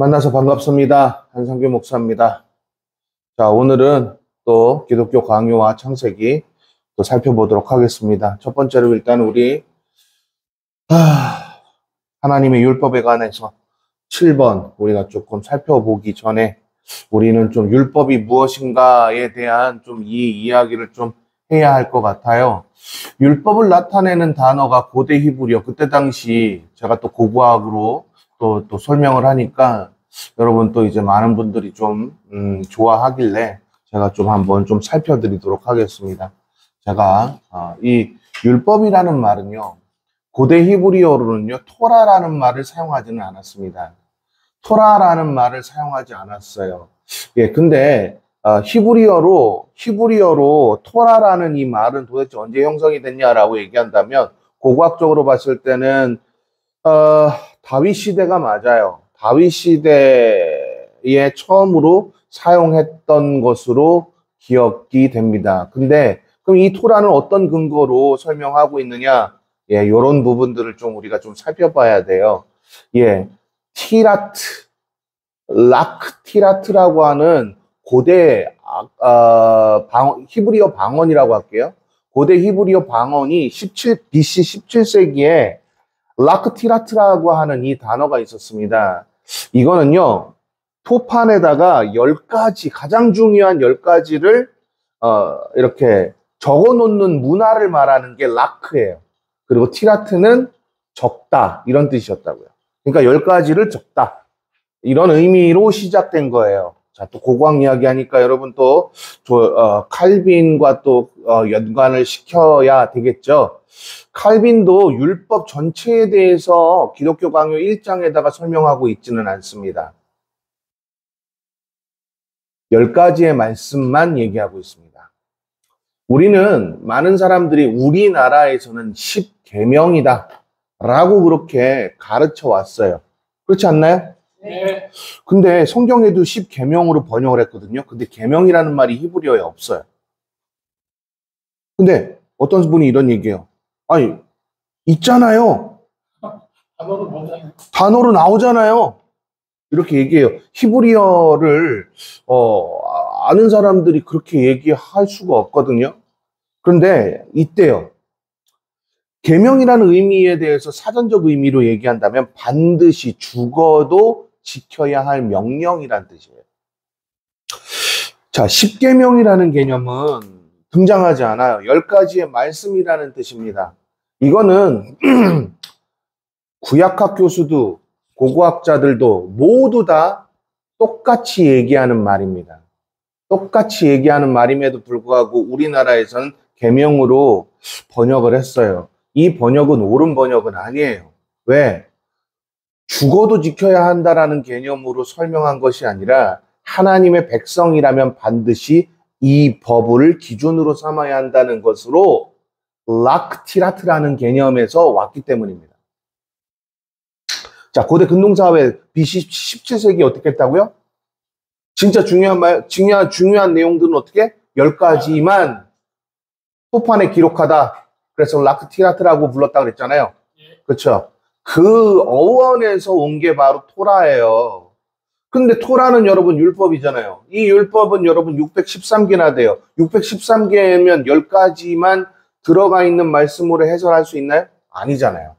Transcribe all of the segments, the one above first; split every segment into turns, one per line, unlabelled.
만나서 반갑습니다. 한상규 목사입니다. 자, 오늘은 또 기독교 강요와 창세기 또 살펴보도록 하겠습니다. 첫 번째로 일단 우리 하나님의 율법에 관해서 7번 우리가 조금 살펴보기 전에 우리는 좀 율법이 무엇인가에 대한 좀 이 이야기를 좀 해야 할 것 같아요. 율법을 나타내는 단어가 고대 히브리어, 그때 당시 제가 또 고고학으로 또 설명을 하니까 여러분 또 이제 많은 분들이 좀 좋아하길래 제가 좀 한번 좀 살펴드리도록 하겠습니다. 제가 이 율법이라는 말은요, 고대 히브리어로는요 토라라는 말을 사용하지는 않았습니다. 토라라는 말을 사용하지 않았어요. 예, 근데 히브리어로 토라라는 이 말은 도대체 언제 형성이 됐냐라고 얘기한다면 고고학적으로 봤을 때는 다윗 시대가 맞아요. 다윗 시대에 처음으로 사용했던 것으로 기억이 됩니다. 근데 그럼 이 토라는 어떤 근거로 설명하고 있느냐? 예, 요런 부분들을 좀 우리가 좀 살펴봐야 돼요. 예, 락티라트라고 하는 고대 히브리어 방언이라고 할게요. 고대 히브리어 방언이 BC 17세기에 락티라트라고 하는 이 단어가 있었습니다. 이거는요, 토판에다가 10가지, 가장 중요한 10가지를, 이렇게 적어 놓는 문화를 말하는 게 라크예요. 그리고 티라트는 적다, 이런 뜻이었다고요. 그러니까 10가지를 적다. 이런 의미로 시작된 거예요. 자, 또 고고학 이야기 하니까 여러분 또, 칼빈과 또, 연관을 시켜야 되겠죠. 칼빈도 율법 전체에 대해서 기독교 강요 1장에다가 설명하고 있지는 않습니다. 10가지의 말씀만 얘기하고 있습니다. 우리는 많은 사람들이 우리나라에서는 10계명이다 라고 그렇게 가르쳐 왔어요. 그렇지 않나요?
네.
근데 성경에도 10계명으로 번역을 했거든요. 근데 계명이라는 말이 히브리어에 없어요. 근데 어떤 분이 이런 얘기해요. 아니, 있잖아요. 단어로 나오잖아요. 이렇게 얘기해요. 히브리어를 아는 사람들이 그렇게 얘기할 수가 없거든요. 그런데 이때요. 계명이라는 의미에 대해서 사전적 의미로 얘기한다면 반드시 죽어도 지켜야 할 명령이란 뜻이에요. 자, 10계명이라는 개념은 등장하지 않아요. 10가지의 말씀이라는 뜻입니다. 이거는 구약학 교수도 고고학자들도 모두 다 똑같이 얘기하는 말입니다. 똑같이 얘기하는 말임에도 불구하고 우리나라에서는 계명으로 번역을 했어요. 이 번역은 옳은 번역은 아니에요. 왜? 죽어도 지켜야 한다라는 개념으로 설명한 것이 아니라 하나님의 백성이라면 반드시 이 법을 기준으로 삼아야 한다는 것으로 락티라트라는 개념에서 왔기 때문입니다. 자, 고대 근동사회 BC 17세기 어떻게 했다고요? 진짜 중요한 내용들은 어떻게? 10가지만 토판에 기록하다. 그래서 락티라트라고 불렀다 그랬잖아요. 그렇죠? 그 어원에서 온 게 바로 토라예요. 근데 토라는 여러분 율법이잖아요. 이 율법은 여러분 613개나 돼요. 613개면 10가지만 들어가 있는 말씀으로 해설할 수 있나요? 아니잖아요.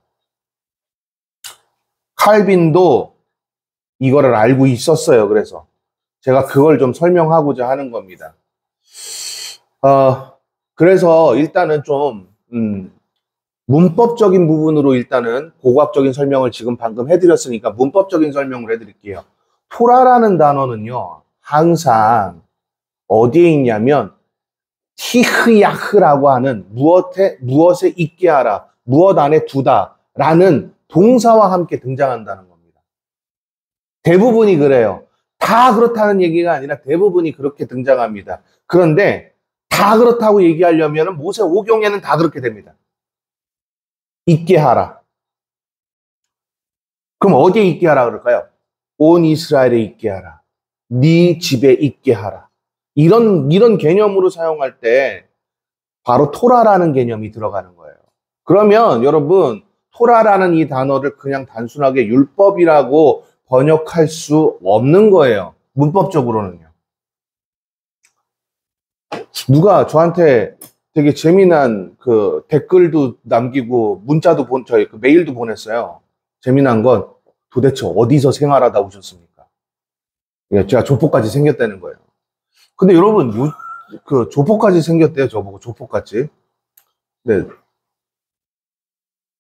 칼빈도 이거를 알고 있었어요. 그래서 제가 그걸 좀 설명하고자 하는 겁니다. 그래서 일단은 좀 문법적인 부분으로 일단은 고고학적인 설명을 지금 방금 해드렸으니까 문법적인 설명을 해드릴게요. 토라라는 단어는요, 항상 어디에 있냐면 티흐야흐라고 하는 무엇에 있게 하라, 무엇 안에 두다 라는 동사와 함께 등장한다는 겁니다. 대부분이 그래요. 다 그렇다는 얘기가 아니라 대부분이 그렇게 등장합니다. 그런데 다 그렇다고 얘기하려면 모세 오경에는 다 그렇게 됩니다. 있게 하라. 그럼 어디에 있게 하라 그럴까요? 온 이스라엘에 있게 하라. 네 집에 있게 하라. 이런 개념으로 사용할 때 바로 토라라는 개념이 들어가는 거예요. 그러면 여러분 토라라는 이 단어를 그냥 단순하게 율법이라고 번역할 수 없는 거예요. 문법적으로는요. 누가 저한테 되게 재미난 그 댓글도 남기고 문자도 저희 그 메일도 보냈어요. 재미난 건 도대체 어디서 생활하다 오셨습니까? 예, 제가 조폭까지 생겼다는 거예요. 근데 여러분, 그 조폭까지 생겼대요. 저보고 조폭같이. 네.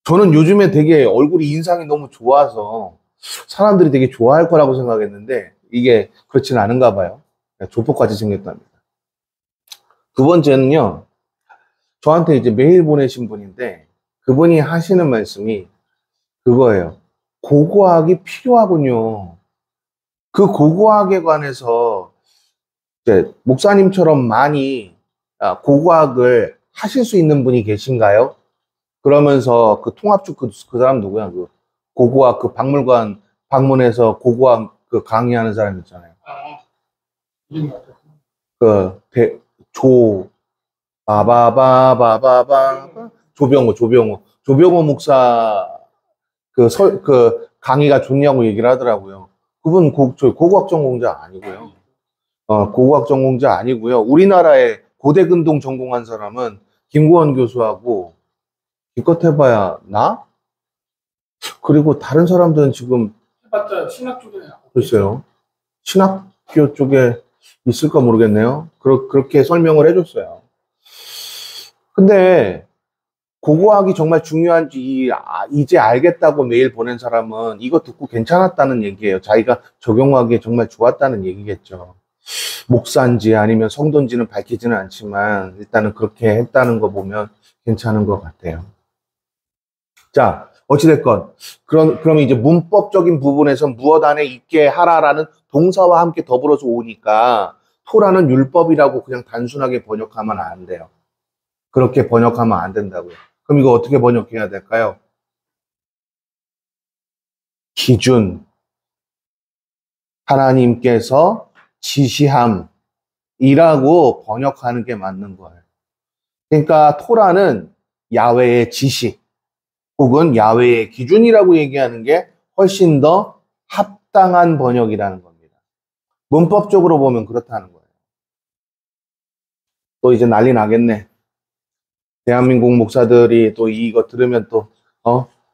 저는 요즘에 되게 얼굴이 인상이 너무 좋아서 사람들이 되게 좋아할 거라고 생각했는데 이게 그렇지는 않은가 봐요. 조폭같이 생겼답니다. 두 번째는요, 저한테 이제 메일 보내신 분인데 그분이 하시는 말씀이 그거예요. 고고학이 필요하군요. 그 고고학에 관해서 이제 목사님처럼 많이 고고학을 하실 수 있는 분이 계신가요? 그러면서 그 통합주 그 사람 누구야? 그 고고학 그 박물관 방문해서 고고학 그 강의하는 사람 있잖아요. 그 조병호 목사 그 강의가 좋냐고 얘기를 하더라고요. 그분 저희 고고학 전공자 아니고요. 고고학 전공자 아니고요. 우리나라에 고대 근동 전공한 사람은 김구원 교수하고 기껏 해봐야 나? 그리고 다른 사람들은 지금
해봤자 신학 쪽에
글쎄요. 신학교 쪽에 있을까 모르겠네요. 그렇게 설명을 해줬어요. 근데 고고학이 정말 중요한지 이제 알겠다고 메일 보낸 사람은 이거 듣고 괜찮았다는 얘기예요. 자기가 적용하기에 정말 좋았다는 얘기겠죠. 목사인지 아니면 성도인지는 밝히지는 않지만 일단은 그렇게 했다는 거 보면 괜찮은 것 같아요. 자, 어찌됐건 그럼 이제 문법적인 부분에서 무엇 안에 있게 하라라는 동사와 함께 더불어서 오니까 토라는 율법이라고 그냥 단순하게 번역하면 안 돼요. 그렇게 번역하면 안 된다고요. 그럼 이거 어떻게 번역해야 될까요? 기준, 하나님께서 지시함이라고 번역하는 게 맞는 거예요. 그러니까 토라는 야훼의 지시 혹은 야훼의 기준이라고 얘기하는 게 훨씬 더 합당한 번역이라는 겁니다. 문법적으로 보면 그렇다는 거예요. 또 이제 난리 나겠네. 대한민국 목사들이 또 이거 들으면 또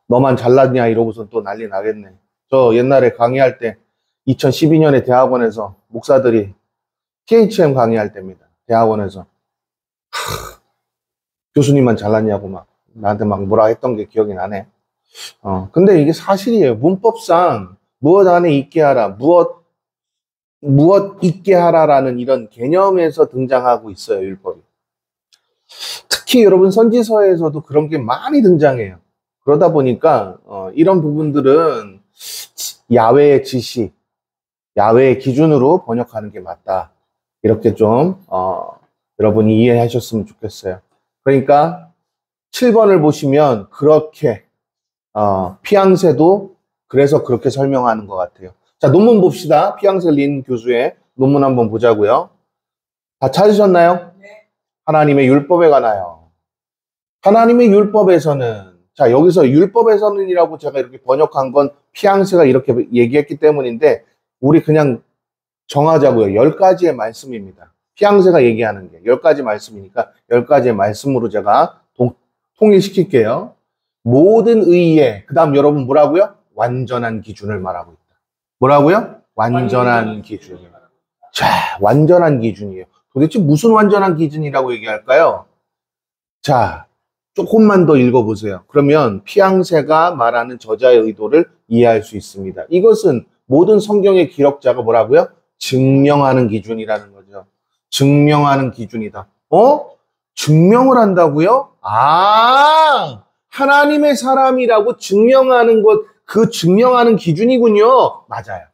너만 잘났냐 이러고서 또 난리 나겠네. 저 옛날에 강의할 때 2012년에 대학원에서 목사들이 THM 강의할 때입니다. 대학원에서 교수님만 잘났냐고 막 나한테 막 뭐라 했던 게 기억이 나네. 근데 이게 사실이에요. 문법상 무엇 안에 있게 하라, 무엇 있게 하라라는 이런 개념에서 등장하고 있어요, 율법이. 특히 여러분 선지서에서도 그런 게 많이 등장해요. 그러다 보니까 이런 부분들은 야훼의 지시, 야훼의 기준으로 번역하는 게 맞다. 이렇게 좀 여러분이 이해하셨으면 좋겠어요. 그러니까 7번을 보시면 그렇게 피앙세도 그래서 그렇게 설명하는 것 같아요. 자, 논문 봅시다. 피앙세 린 교수의 논문 한번 보자고요. 다 찾으셨나요?
네.
하나님의 율법에 관하여. 하나님의 율법에서는 자, 여기서 율법에서는이라고 제가 이렇게 번역한 건 피앙세가 이렇게 얘기했기 때문인데 우리 그냥 정하자고요. 10가지의 말씀입니다. 피앙세가 얘기하는 게 10가지 말씀이니까 10가지의 말씀으로 제가 통일시킬게요. 모든 의의, 그 다음 여러분 뭐라고요? 완전한 기준을 말하고 있다. 뭐라고요? 완전한 기준. 자, 완전한 기준이에요. 도대체 무슨 완전한 기준이라고 얘기할까요? 자, 조금만 더 읽어보세요. 그러면 피앙세가 말하는 저자의 의도를 이해할 수 있습니다. 이것은 모든 성경의 기록자가 뭐라고요? 증명하는 기준이라는 거죠. 증명하는 기준이다. 증명을 한다고요? 하나님의 사람이라고 증명하는 것, 그 증명하는 기준이군요. 맞아요.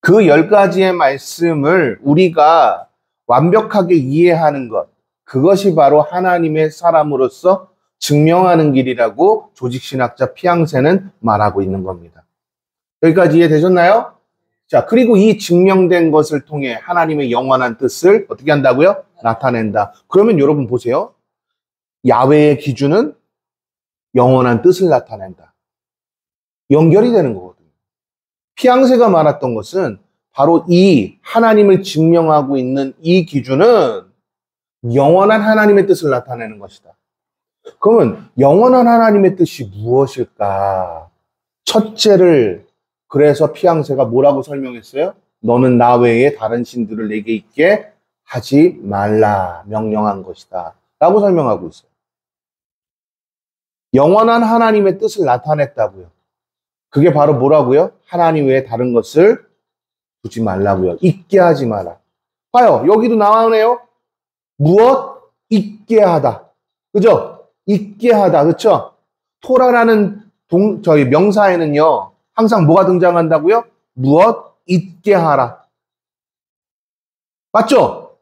그 10가지의 말씀을 우리가 완벽하게 이해하는 것, 그것이 바로 하나님의 사람으로서 증명하는 길이라고 조직신학자 피앙세는 말하고 있는 겁니다. 여기까지 이해되셨나요? 자, 그리고 이 증명된 것을 통해 하나님의 영원한 뜻을 어떻게 한다고요? 나타낸다. 그러면 여러분 보세요. 야훼의 기준은 영원한 뜻을 나타낸다. 연결이 되는 거거든요. 피앙세가 말했던 것은 바로 이 하나님을 증명하고 있는 이 기준은 영원한 하나님의 뜻을 나타내는 것이다. 그러면 영원한 하나님의 뜻이 무엇일까? 첫째를 그래서 피앙세가 뭐라고 설명했어요? 너는 나 외에 다른 신들을 내게 있게 하지 말라 명령한 것이다 라고 설명하고 있어요. 영원한 하나님의 뜻을 나타냈다고요. 그게 바로 뭐라고요? 하나님 외에 다른 것을 두지 말라고요. 있게 하지 마라. 봐요. 여기도 나오네요. 무엇? 있게 하다. 그죠? 있게 하다. 그쵸? 토라라는 저희 명사에는요. 항상 뭐가 등장한다고요? 무엇? 있게 하라. 맞죠?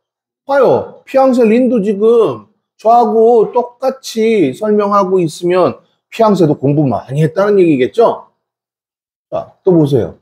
봐요. 피앙세 린도 지금 저하고 똑같이 설명하고 있으면 피앙세도 공부 많이 했다는 얘기겠죠? 자, 또 보세요.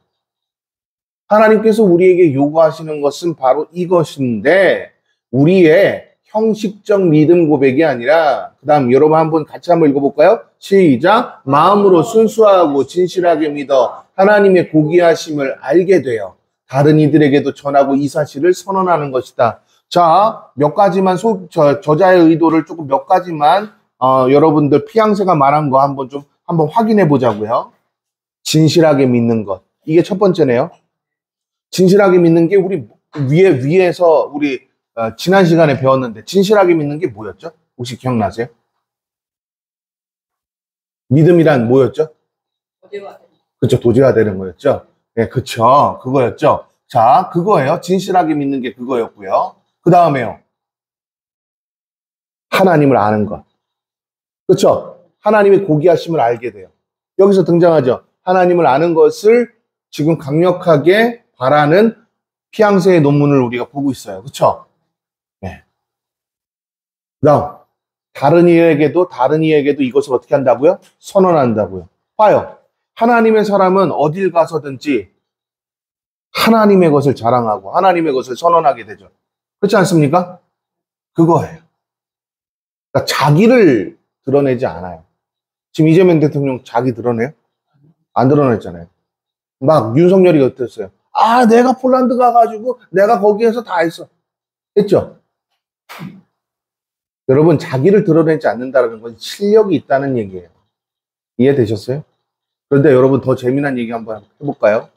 하나님께서 우리에게 요구하시는 것은 바로 이것인데 우리의 형식적 믿음 고백이 아니라 그 다음 여러분 같이 한번 읽어볼까요? 시작! 마음으로 순수하고 진실하게 믿어 하나님의 고귀하심을 알게 되어 다른 이들에게도 전하고 이 사실을 선언하는 것이다. 자, 몇 가지만 저자의 의도를 조금 몇 가지만 여러분들 피앙세가 말한 거 한번 확인해 보자고요. 진실하게 믿는 것. 이게 첫 번째네요. 진실하게 믿는 게 우리 위에서 우리 지난 시간에 배웠는데 진실하게 믿는 게 뭐였죠? 혹시 기억나세요? 믿음이란 뭐였죠? 그렇죠. 도제화되는 거였죠. 네, 그렇죠. 그거였죠. 자, 그거예요. 진실하게 믿는 게 그거였고요. 그 다음에요. 하나님을 아는 것. 그렇죠. 하나님의 고귀하심을 알게 돼요. 여기서 등장하죠. 하나님을 아는 것을 지금 강력하게 바라는 피앙세의 논문을 우리가 보고 있어요. 그렇죠? 네. 그다음 다른 이에게도 이것을 어떻게 한다고요? 선언한다고요. 봐요. 하나님의 사람은 어딜 가서든지 하나님의 것을 자랑하고 하나님의 것을 선언하게 되죠. 그렇지 않습니까? 그거예요. 그러니까 자기를 드러내지 않아요. 지금 이재명 대통령 자기 드러내요? 안 드러냈잖아요. 막 윤석열이 어땠어요? 아, 내가 폴란드 가가지고 내가 거기에서 다 했어. 했죠? 여러분, 자기를 드러내지 않는다는 건 실력이 있다는 얘기예요. 이해되셨어요? 그런데 여러분 더 재미난 얘기 한번 해볼까요?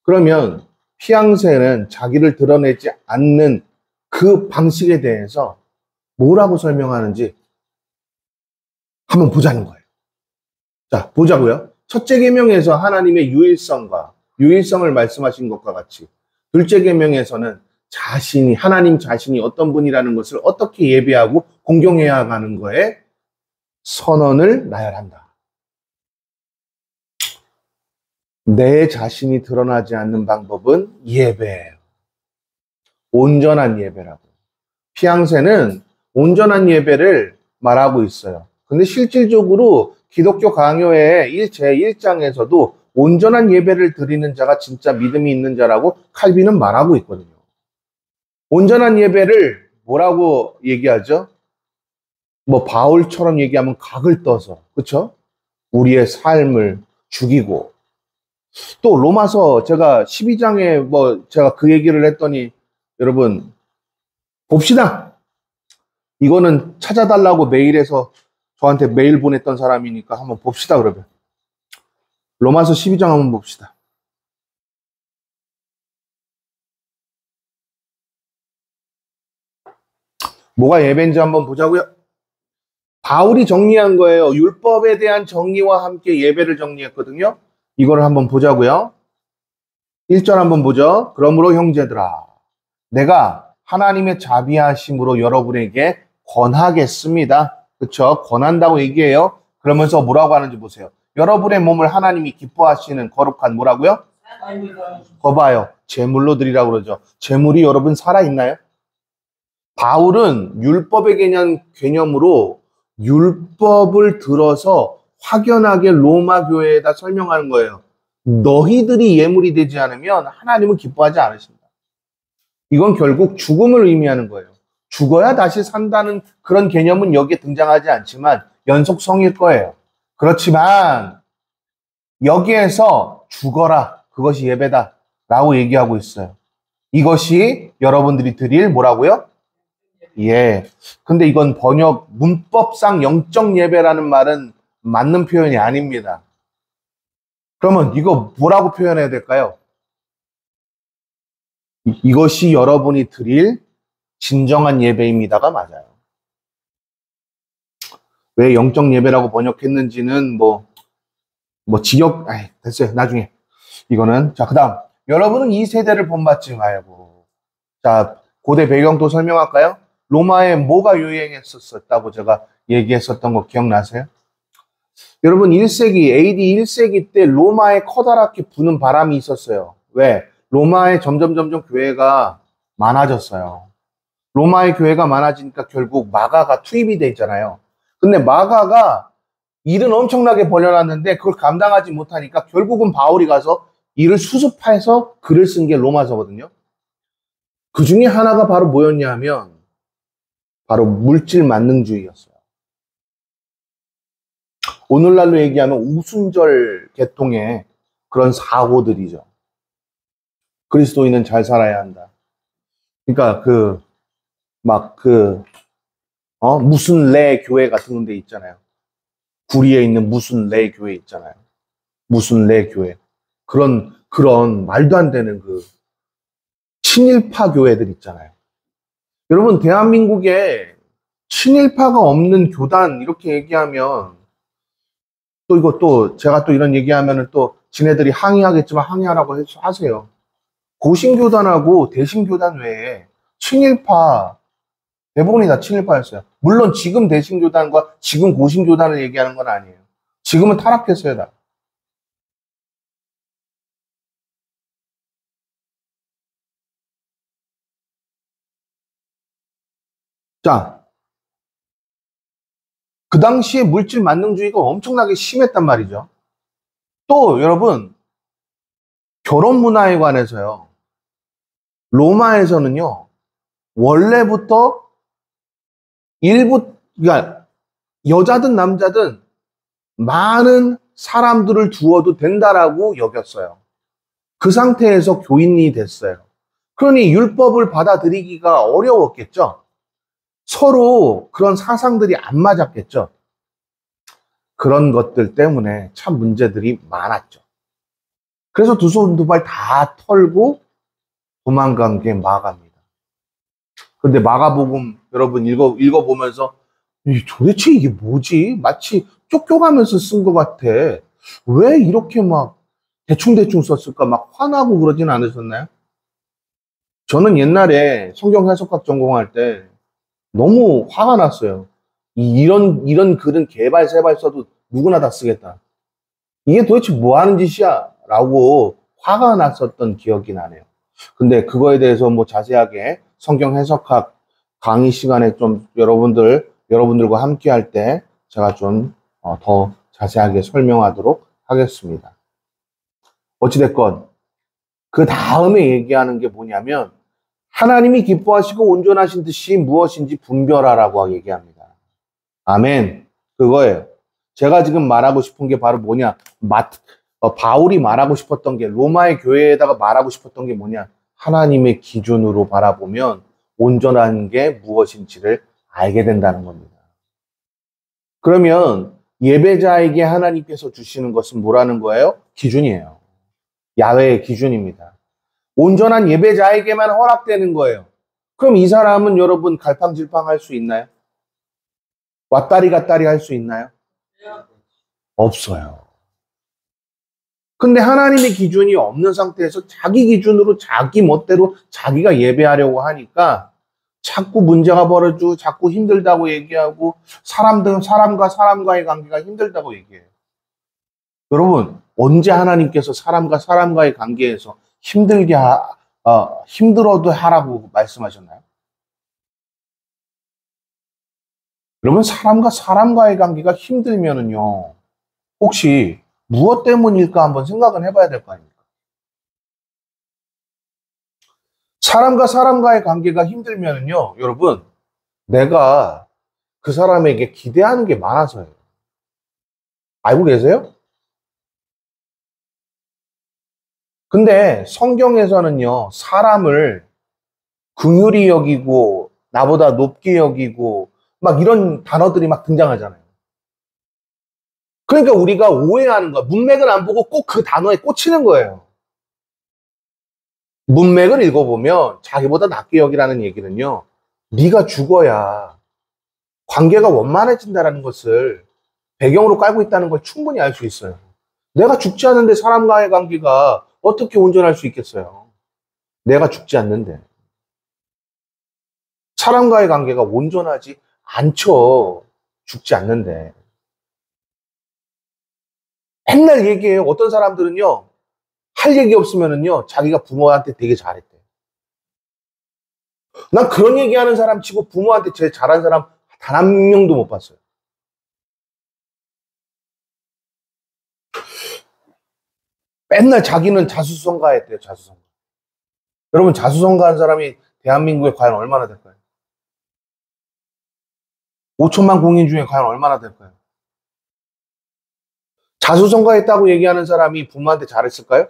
그러면 피앙세는 자기를 드러내지 않는 그 방식에 대해서 뭐라고 설명하는지 한번 보자는 거예요. 자, 보자고요. 첫째 계명에서 하나님의 유일성을 말씀하신 것과 같이 둘째 계명에서는 하나님 자신이 어떤 분이라는 것을 어떻게 예배하고 공경해야 하는 거에 선언을 나열한다. 내 자신이 드러나지 않는 방법은 예배예요. 온전한 예배라고. 피앙세는 온전한 예배를 말하고 있어요. 근데 실질적으로 기독교 강요의 제1장에서도 온전한 예배를 드리는 자가 진짜 믿음이 있는 자라고 칼빈은 말하고 있거든요. 온전한 예배를 뭐라고 얘기하죠? 뭐 바울처럼 얘기하면 각을 떠서, 그렇죠? 우리의 삶을 죽이고 또 로마서 제가 12장에 제가 그 얘기를 했더니 여러분 봅시다. 이거는 찾아달라고 메일에서 저한테 메일 보냈던 사람이니까 한번 봅시다. 그러면 로마서 12장 한번 봅시다. 뭐가 예배인지 한번 보자고요. 바울이 정리한 거예요. 율법에 대한 정리와 함께 예배를 정리했거든요. 이거를 한번 보자고요. 1절 한번 보죠. 그러므로 형제들아, 내가 하나님의 자비하심으로 여러분에게 권하겠습니다. 그렇죠? 권한다고 얘기해요. 그러면서 뭐라고 하는지 보세요. 여러분의 몸을 하나님이 기뻐하시는 거룩한 뭐라고요? 거봐요. 제물로 드리라고 그러죠. 제물이 여러분 살아있나요? 바울은 율법의 개념으로 율법을 들어서 확연하게 로마 교회에다 설명하는 거예요. 너희들이 예물이 되지 않으면 하나님은 기뻐하지 않으신다. 이건 결국 죽음을 의미하는 거예요. 죽어야 다시 산다는 그런 개념은 여기에 등장하지 않지만 연속성일 거예요. 그렇지만 여기에서 죽어라, 그것이 예배다 라고 얘기하고 있어요. 이것이 여러분들이 드릴 뭐라고요? 예. 근데 이건 번역 문법상 영적 예배라는 말은 맞는 표현이 아닙니다. 그러면 이거 뭐라고 표현해야 될까요? 이것이 여러분이 드릴 진정한 예배입니다가 맞아요. 왜 영적 예배라고 번역했는지는 됐어요. 나중에. 이거는, 자, 그 다음. 여러분은 이 세대를 본받지 말고. 자, 고대 배경도 설명할까요? 로마에 뭐가 유행했었다고 제가 얘기했었던 거 기억나세요? 여러분, 1세기, AD 1세기 때 로마에 커다랗게 부는 바람이 있었어요. 왜? 로마에 점점 교회가 많아졌어요. 로마의 교회가 많아지니까 결국 마가가 투입이 돼 있잖아요. 근데 마가가 일은 엄청나게 벌려놨는데 그걸 감당하지 못하니까 결국은 바울이 가서 일을 수습해서 글을 쓴 게 로마서거든요. 그 중에 하나가 바로 뭐였냐 하면 바로 물질 만능주의였어요. 오늘날로 얘기하면 우순절 계통의 그런 사고들이죠. 그리스도인은 잘 살아야 한다. 그러니까 무슨 래 교회 같은 데 있잖아요. 구리에 있는 무슨 래 교회 있잖아요. 무슨 래 교회. 그런 말도 안 되는 친일파 교회들 있잖아요. 여러분, 대한민국에 친일파가 없는 교단 이렇게 얘기하면 제가 또 이런 얘기하면은 또 지네들이 항의하겠지만 항의하라고 하세요. 고신교단하고 대신교단 외에 친일파 대부분이 다 친일파였어요. 물론 지금 대신교단과 지금 고신교단을 얘기하는 건 아니에요. 지금은 타락했어요, 다. 자, 그 당시에 물질 만능주의가 엄청나게 심했단 말이죠. 또 여러분, 결혼 문화에 관해서요. 로마에서는요. 원래부터 그러니까 여자든 남자든 많은 사람들을 두어도 된다라고 여겼어요. 그 상태에서 교인이 됐어요. 그러니 율법을 받아들이기가 어려웠겠죠. 서로 그런 사상들이 안 맞았겠죠. 그런 것들 때문에 참 문제들이 많았죠. 그래서 두 손 두 발 다 털고 도망간 게 마가입니다. 근데 마가복음 여러분 읽어보면서 도대체 이게 뭐지? 마치 쫓겨가면서 쓴 것 같아. 왜 이렇게 막 대충대충 썼을까? 막 화나고 그러진 않으셨나요? 저는 옛날에 성경 해석학 전공할 때 너무 화가 났어요. 이런 글은 개발, 세발 써도 누구나 다 쓰겠다. 이게 도대체 뭐 하는 짓이야? 라고 화가 났었던 기억이 나네요. 근데 그거에 대해서 뭐 자세하게 성경 해석학 강의 시간에 좀 여러분들과 함께 할 때 제가 좀 더 자세하게 설명하도록 하겠습니다. 어찌됐건 그 다음에 얘기하는 게 뭐냐면 하나님이 기뻐하시고 온전하신 뜻이 무엇인지 분별하라고 얘기합니다. 아멘. 그거예요. 제가 지금 말하고 싶은 게 바로 뭐냐. 바울이 말하고 싶었던 게 로마의 교회에다가 말하고 싶었던 게 뭐냐. 하나님의 기준으로 바라보면 온전한 게 무엇인지를 알게 된다는 겁니다. 그러면 예배자에게 하나님께서 주시는 것은 뭐라는 거예요? 기준이에요. 야훼의 기준입니다. 온전한 예배자에게만 허락되는 거예요. 그럼 이 사람은 여러분 갈팡질팡 할 수 있나요? 왔다리 갔다리 할 수 있나요? 없어요. 근데 하나님의 기준이 없는 상태에서 자기 기준으로 자기 멋대로 자기가 예배하려고 하니까 자꾸 문제가 벌어지고 자꾸 힘들다고 얘기하고 사람과 사람과의 관계가 힘들다고 얘기해요. 여러분, 언제 하나님께서 사람과 사람과의 관계에서 힘들어도 하라고 말씀하셨나요? 여러분, 사람과 사람과의 관계가 힘들면은요, 혹시 무엇 때문일까 한번 생각은 해봐야 될 거 아닙니까? 사람과 사람과의 관계가 힘들면은요, 여러분, 내가 그 사람에게 기대하는 게 많아서요. 알고 계세요? 근데 성경에서는요, 사람을 긍휼히 여기고, 나보다 높게 여기고, 막 이런 단어들이 막 등장하잖아요. 그러니까 우리가 오해하는 거야. 문맥을 안 보고 꼭 그 단어에 꽂히는 거예요. 문맥을 읽어보면 자기보다 낮게 여기라는 얘기는요, 네가 죽어야 관계가 원만해진다는 것을 배경으로 깔고 있다는 걸 충분히 알 수 있어요. 내가 죽지 않는데 사람과의 관계가 어떻게 온전할 수 있겠어요? 내가 죽지 않는데. 사람과의 관계가 온전하지 않죠. 죽지 않는데. 맨날 얘기해요. 어떤 사람들은요, 할 얘기 없으면은요, 자기가 부모한테 되게 잘했대. 난 그런 얘기하는 사람 치고 부모한테 제일 잘한 사람 단 한 명도 못 봤어요. 맨날 자기는 자수성가했대요, 자수성가. 여러분, 자수성가한 사람이 대한민국에 과연 얼마나 될까요? 5천만 국민 중에 과연 얼마나 될까요? 자수성가했다고 얘기하는 사람이 부모한테 잘했을까요?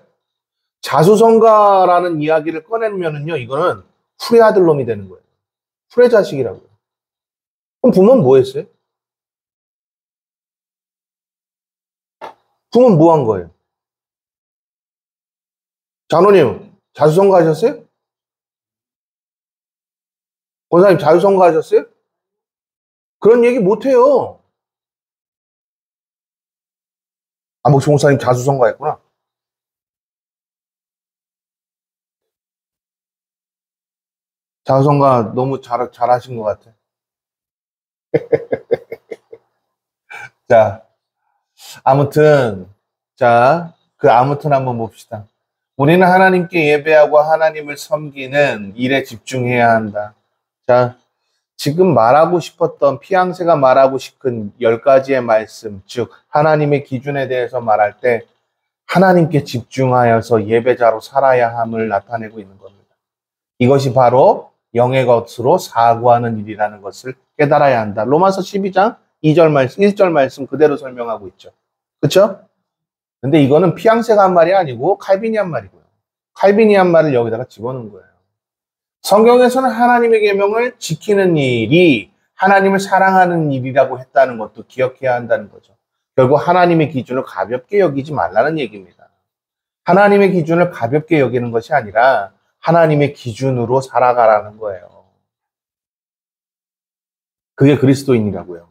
자수성가라는 이야기를 꺼내면은요, 이거는 후레아들 놈이 되는 거예요. 후레 자식이라고요. 그럼 부모는 뭐 했어요? 부모는 뭐 한 거예요? 장로님, 자수성가 하셨어요? 권사님, 자수성가 하셨어요? 그런 얘기 못 해요. 아, 목사 목사님 자수성가 했구나. 자수성가 너무 잘하신 것 같아. 자, 아무튼, 자, 그 아무튼 한번 봅시다. 우리는 하나님께 예배하고 하나님을 섬기는 일에 집중해야 한다. 자, 지금 말하고 싶었던 피앙세가 말하고 싶은 10가지의 말씀, 즉 하나님의 기준에 대해서 말할 때 하나님께 집중하여서 예배자로 살아야 함을 나타내고 있는 겁니다. 이것이 바로 영의 것으로 사고하는 일이라는 것을 깨달아야 한다. 로마서 12장 2절 말씀, 1절 말씀 그대로 설명하고 있죠. 그렇죠? 근데 이거는 피앙세가 한 말이 아니고 칼빈이 한 말이고요. 칼빈이 한 말을 여기다가 집어넣은 거예요. 성경에서는 하나님의 계명을 지키는 일이 하나님을 사랑하는 일이라고 했다는 것도 기억해야 한다는 거죠. 결국 하나님의 기준을 가볍게 여기지 말라는 얘기입니다. 하나님의 기준을 가볍게 여기는 것이 아니라 하나님의 기준으로 살아가라는 거예요. 그게 그리스도인이라고요.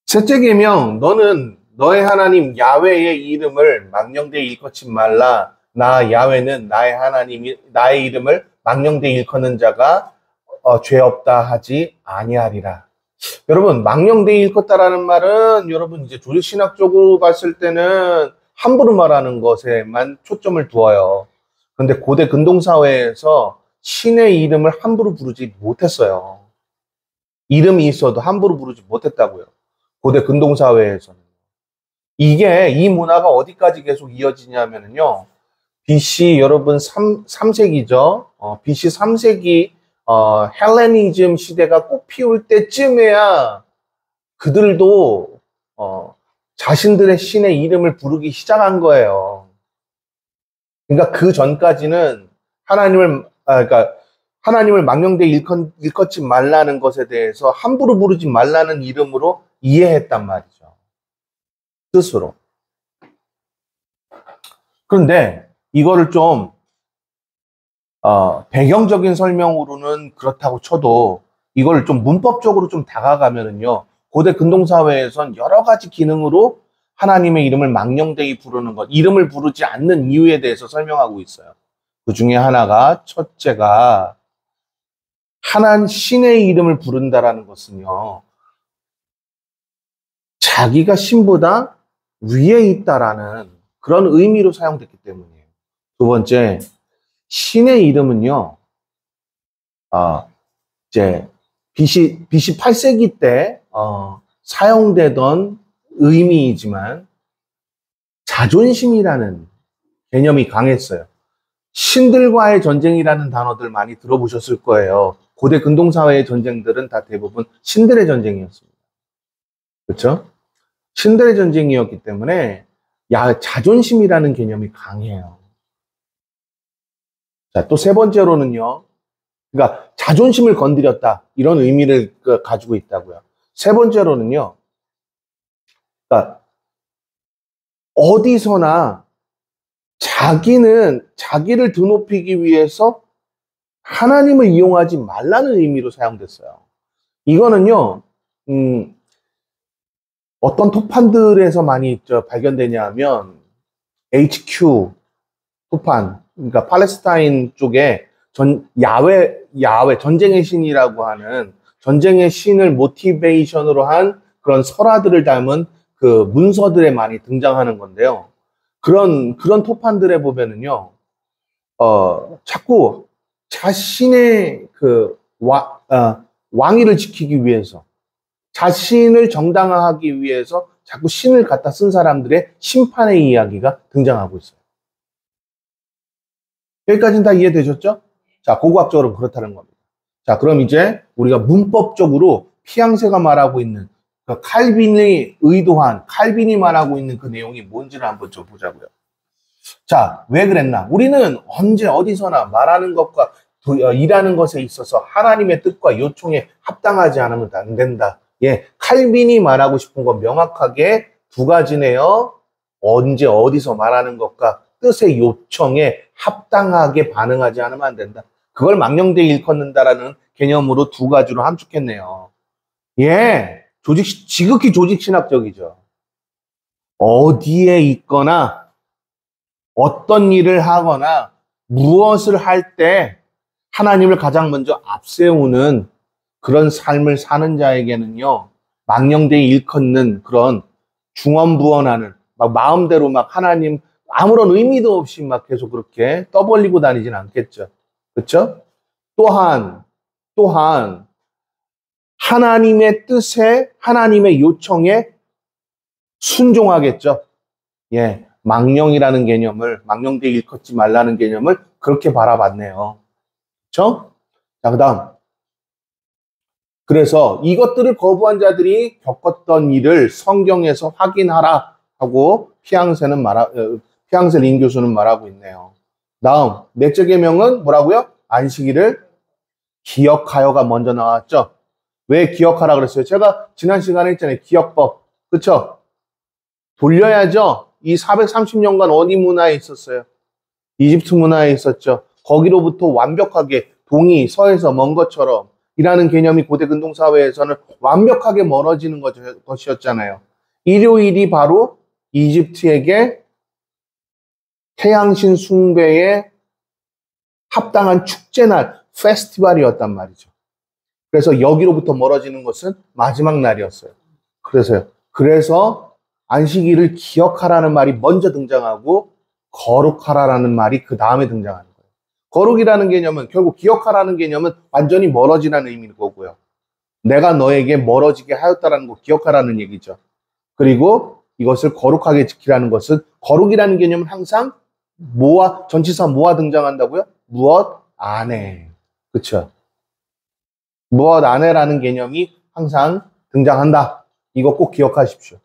셋째 계명, 너는 너의 하나님 야훼의 이름을 망령되이 일컫지 말라. 나 야훼는 나의 하나님이 나의 이름을 망령되이 일컫는 자가 죄 없다 하지 아니하리라. 여러분, 망령되이 일컫다라는 말은 여러분 이제 조직신학적으로 봤을 때는 함부로 말하는 것에만 초점을 두어요. 그런데 고대 근동사회에서 신의 이름을 함부로 부르지 못했어요. 이름이 있어도 함부로 부르지 못했다고요. 고대 근동사회에서는. 이 문화가 어디까지 계속 이어지냐면요. BC 여러분 3세기죠. BC 3세기 헬레니즘 시대가 꽃 피울 때쯤에야 그들도 자신들의 신의 이름을 부르기 시작한 거예요. 그러니까 그 전까지는 그러니까 하나님을 망령되이 일컫지 말라는 것에 대해서 함부로 부르지 말라는 이름으로 이해했단 말이죠. 뜻으로. 그런데 이거를 좀 배경적인 설명으로는 그렇다고 쳐도 이걸 좀 문법적으로 좀 다가가면은요. 고대 근동사회에선 여러 가지 기능으로 하나님의 이름을 망령되이 부르는 것, 이름을 부르지 않는 이유에 대해서 설명하고 있어요. 그 중에 하나가 첫째가 신의 이름을 부른다라는 것은요. 자기가 신보다 위에 있다라는 그런 의미로 사용됐기 때문이에요. 두 번째, 신의 이름은요, 이제 BC 8세기 때 사용되던 의미이지만 자존심이라는 개념이 강했어요. 신들과의 전쟁이라는 단어들 많이 들어보셨을 거예요. 고대 근동사회의 전쟁들은 다 대부분 신들의 전쟁이었습니다. 그렇죠? 신들의 전쟁이었기 때문에 자존심이라는 개념이 강해요. 자, 또 세 번째로는요. 그러니까 자존심을 건드렸다. 이런 의미를 가지고 있다고요. 세 번째로는요. 그러니까 어디서나 자기를 드높이기 위해서 하나님을 이용하지 말라는 의미로 사용됐어요. 이거는요, 어떤 토판들에서 많이 발견되냐 하면, HQ 토판, 그러니까 팔레스타인 쪽에 야외, 전쟁의 신이라고 하는, 전쟁의 신을 모티베이션으로 한 그런 설화들을 담은 그 문서들에 많이 등장하는 건데요. 그런 토판들에 보면은요, 자꾸 자신의 왕위를 지키기 위해서, 자신을 정당화하기 위해서 자꾸 신을 갖다 쓴 사람들의 심판의 이야기가 등장하고 있어요. 여기까지는 다 이해되셨죠? 자, 고고학적으로 그렇다는 겁니다. 자, 그럼 이제 우리가 문법적으로 피앙세가 말하고 있는 칼빈이 말하고 있는 그 내용이 뭔지를 한번 좀 보자고요. 자, 왜 그랬나? 우리는 언제 어디서나 말하는 것과 일하는 것에 있어서 하나님의 뜻과 요청에 합당하지 않으면 안 된다. 예, 칼빈이 말하고 싶은 건 명확하게 두 가지네요. 언제 어디서 말하는 것과 뜻의 요청에 합당하게 반응하지 않으면 안 된다. 그걸 망령되이 일컫는다라는 개념으로 두 가지로 함축했네요. 예, 지극히 조직신학적이죠. 어디에 있거나 어떤 일을 하거나 무엇을 할 때 하나님을 가장 먼저 앞세우는 그런 삶을 사는 자에게는요, 망령되이 일컫는 그런 중언부언하는, 막 마음대로 막 하나님 아무런 의미도 없이 막 계속 그렇게 떠벌리고 다니진 않겠죠. 그렇죠? 또한 하나님의 뜻에, 하나님의 요청에 순종하겠죠. 예, 망령되이 일컫지 말라는 개념을 그렇게 바라봤네요. 그렇죠? 자, 그다음. 그래서 이것들을 거부한 자들이 겪었던 일을 성경에서 확인하라 하고 피앙세 린 교수는 말하고 있네요. 다음, 넷째 계명은 뭐라고요? 안식일을 기억하여가 먼저 나왔죠. 왜 기억하라 그랬어요? 제가 지난 시간에 했잖아요. 기억법. 그쵸? 돌려야죠. 이 430년간 어디 문화에 있었어요? 이집트 문화에 있었죠. 거기로부터 완벽하게 동이 서에서 먼 것처럼 이라는 개념이 고대 근동사회에서는 완벽하게 멀어지는 것이었잖아요. 일요일이 바로 이집트에게 태양신 숭배에 합당한 축제날, 페스티벌이었단 말이죠. 그래서 여기로부터 멀어지는 것은 마지막 날이었어요. 그래서 안식일을 기억하라는 말이 먼저 등장하고 거룩하라라는 말이 그 다음에 등장하는 거예요. 거룩이라는 개념은 결국 기억하라는 개념은 완전히 멀어지라는 의미인 거고요. 내가 너에게 멀어지게 하였다라는 거 기억하라는 얘기죠. 그리고 이것을 거룩하게 지키라는 것은 거룩이라는 개념은 항상 전치사 뭐와 등장한다고요? 무엇 안에. 그쵸? 무엇 안에라는 개념이 항상 등장한다. 이거 꼭 기억하십시오.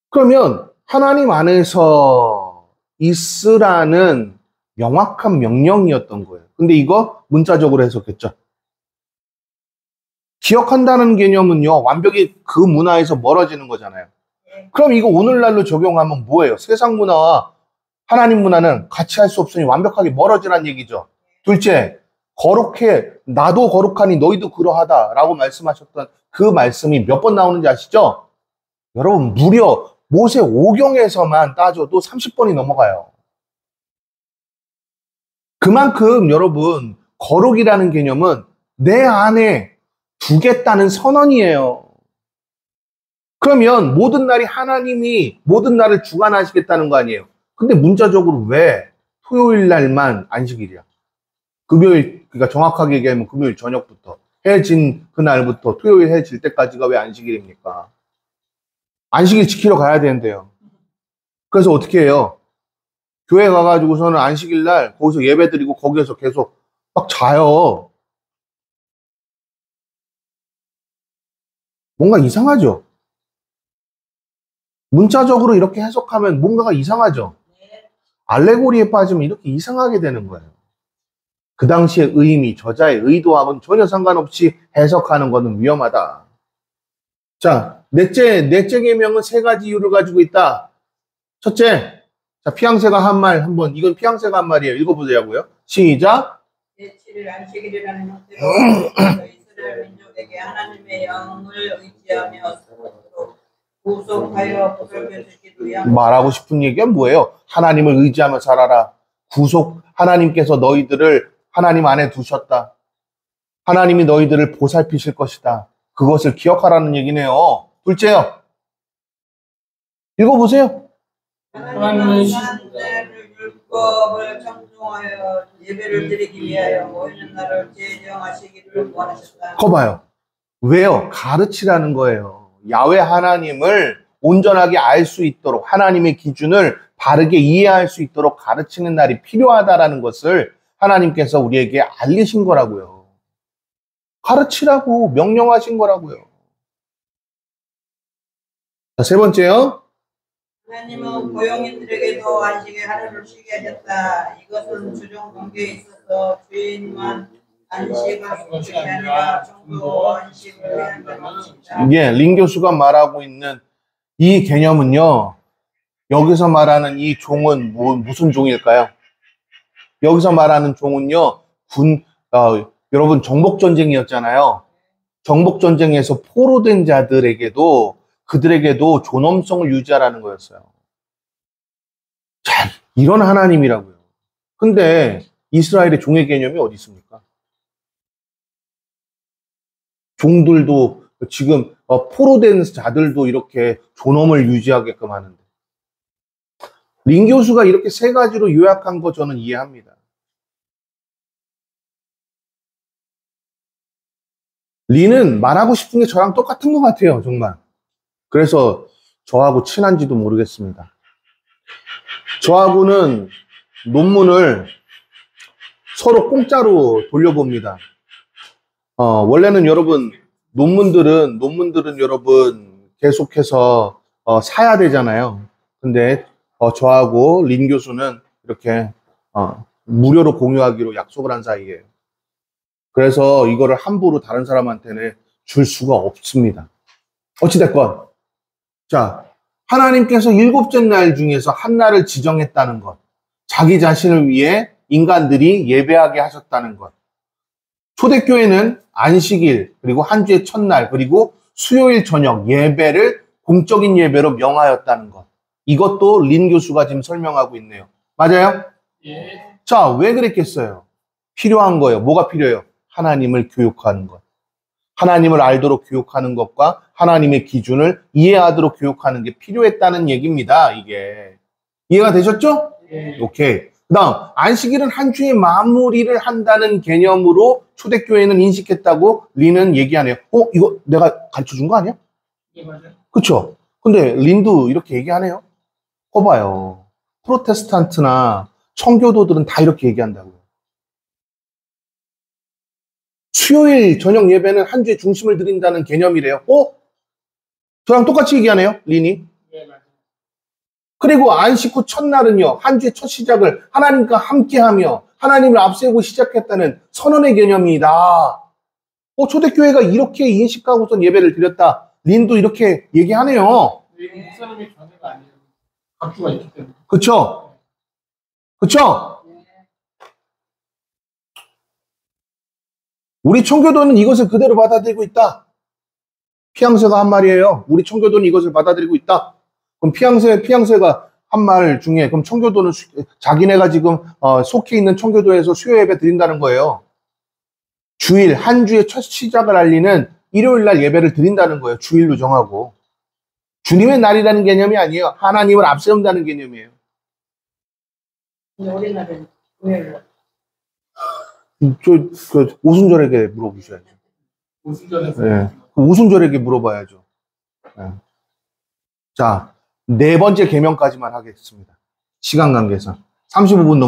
그러면 하나님 안에서 있으라는 명확한 명령이었던 거예요. 근데 이거 문자적으로 해석했죠. 기억한다는 개념은요, 완벽히 그 문화에서 멀어지는 거잖아요. 그럼 이거 오늘날로 적용하면 뭐예요? 세상 문화와 하나님 문화는 같이 할 수 없으니 완벽하게 멀어지란 얘기죠. 둘째, 나도 거룩하니 너희도 그러하다라고 말씀하셨던 그 말씀이 몇 번 나오는지 아시죠? 여러분, 무려 모세 5경에서만 따져도 30번이 넘어가요. 그만큼 여러분, 거룩이라는 개념은 내 안에 두겠다는 선언이에요. 그러면 모든 날이 하나님이 모든 날을 주관하시겠다는 거 아니에요. 근데 문자적으로 왜 토요일 날만 안식일이야? 그러니까 정확하게 얘기하면 금요일 저녁부터 해 진 그날부터 토요일 해 질 때까지가 왜 안식일입니까? 안식일 지키러 가야 되는데요. 그래서 어떻게 해요? 교회 가가지고서는 안식일 날 거기서 예배 드리고 거기에서 계속 막 자요. 뭔가 이상하죠? 문자적으로 이렇게 해석하면 뭔가가 이상하죠? 알레고리에 빠지면 이렇게 이상하게 되는 거예요. 그 당시의 의미, 저자의 의도하고는 전혀 상관없이 해석하는 것은 위험하다. 자, 넷째 계명은 세 가지 이유를 가지고 있다. 첫째, 자, 피앙세가 한 말 한번, 이건 피앙세가 한 말이에요. 읽어보자고요. 시작.
제7일 안식일이라는 형태로 이스라엘 민족에게 하나님의 영을 의지하며 스스로 구속하여 구별되시기 위한
말하고 싶은 얘기가 뭐예요? 하나님을 의지하며 살아라. 하나님께서 너희들을 하나님 안에 두셨다. 하나님이 너희들을 보살피실 것이다. 그것을 기억하라는 얘기네요. 둘째요. 읽어보세요.
하나님은 사람들을 율법을 청중하여 예배를 드리기 위하여 모이는 날을 제정하시기를 원하셨다.
거 봐요. 왜요? 가르치라는 거예요. 야훼 하나님을 온전하게 알 수 있도록 하나님의 기준을 바르게 이해할 수 있도록 가르치는 날이 필요하다라는 것을 하나님께서 우리에게 알리신 거라고요. 가르치라고 명령하신 거라고요. 자, 세 번째요.
하나님은 고용인들에게도 안식의 하루를 쉬게 하셨다. 이것은 주종 관계에 있어서 주인만 안식을 하는 것이 아니라 정도 안식을 해야 한다는 것입니다.
예, 린 교수가 말하고 있는 이 개념은요. 여기서 말하는 이 종은 무슨 종일까요? 여기서 말하는 종은요. 여러분 정복전쟁이었잖아요. 정복전쟁에서 포로된 자들에게도 그들에게도 존엄성을 유지하라는 거였어요. 자, 이런 하나님이라고요. 근데 이스라엘의 종의 개념이 어디 있습니까? 종들도 지금 포로된 자들도 이렇게 존엄을 유지하게끔 하는데 린 교수가 이렇게 세 가지로 요약한 거 저는 이해합니다. 린은 말하고 싶은 게 저랑 똑같은 것 같아요, 정말. 그래서 저하고 친한지도 모르겠습니다. 저하고는 논문을 서로 공짜로 돌려봅니다. 원래는 여러분 논문들은 여러분 계속해서 사야 되잖아요. 근데 저하고 린 교수는 이렇게 무료로 공유하기로 약속을 한 사이예요. 그래서 이거를 함부로 다른 사람한테는 줄 수가 없습니다. 어찌됐건 자, 하나님께서 일곱째 날 중에서 한 날을 지정했다는 것, 자기 자신을 위해 인간들이 예배하게 하셨다는 것, 초대교회는 안식일, 그리고 한 주의 첫날, 그리고 수요일 저녁 예배를 공적인 예배로 명하였다는 것. 이것도 린 교수가 지금 설명하고 있네요. 맞아요?
예.
자, 왜 그랬겠어요? 필요한 거예요. 뭐가 필요해요? 하나님을 교육하는 것. 하나님을 알도록 교육하는 것과 하나님의 기준을 이해하도록 교육하는 게 필요했다는 얘기입니다. 이게. 이해가 되셨죠?
예.
오케이. 그 다음, 안식일은 한 주의 마무리를 한다는 개념으로 초대교회는 인식했다고 린은 얘기하네요. 이거 내가 가르쳐 준 거 아니야?
예, 맞아요.
그쵸? 근데 린도 이렇게 얘기하네요. 봐요. 프로테스탄트나 청교도들은 다 이렇게 얘기한다고요. 수요일 저녁 예배는 한 주의 중심을 드린다는 개념이래요. 저랑 똑같이 얘기하네요, 린이.
예, 맞아요.
그리고 안식 후 첫날은요, 한 주의 첫 시작을 하나님과 함께하며 하나님을 앞세우고 시작했다는 선언의 개념이다. 초대교회가 이렇게 인식하고선 예배를 드렸다. 린도 이렇게 얘기하네요.
이건 목사님의 견해가 아니에요. 각주가 있기 때문에.
그쵸? 그쵸? 우리 청교도는 이것을 그대로 받아들이고 있다. 피앙세가 한 말이에요. 우리 청교도는 이것을 받아들이고 있다. 그럼 피앙세가 한 말 중에 그럼 청교도는 자기네가 지금 속해 있는 청교도에서 수요 예배 드린다는 거예요. 주일 한 주의 첫 시작을 알리는 일요일 날 예배를 드린다는 거예요. 주일로 정하고. 주님의 날이라는 개념이 아니에요. 하나님을 앞세운다는 개념이에요.
우리 날은 금요일 날.
오순절에게 물어보셔야죠.
오순절에서.
네. 오순절에게 물어봐야죠. 네. 자, 네 번째 계명까지만 하겠습니다. 시간 관계상. 35분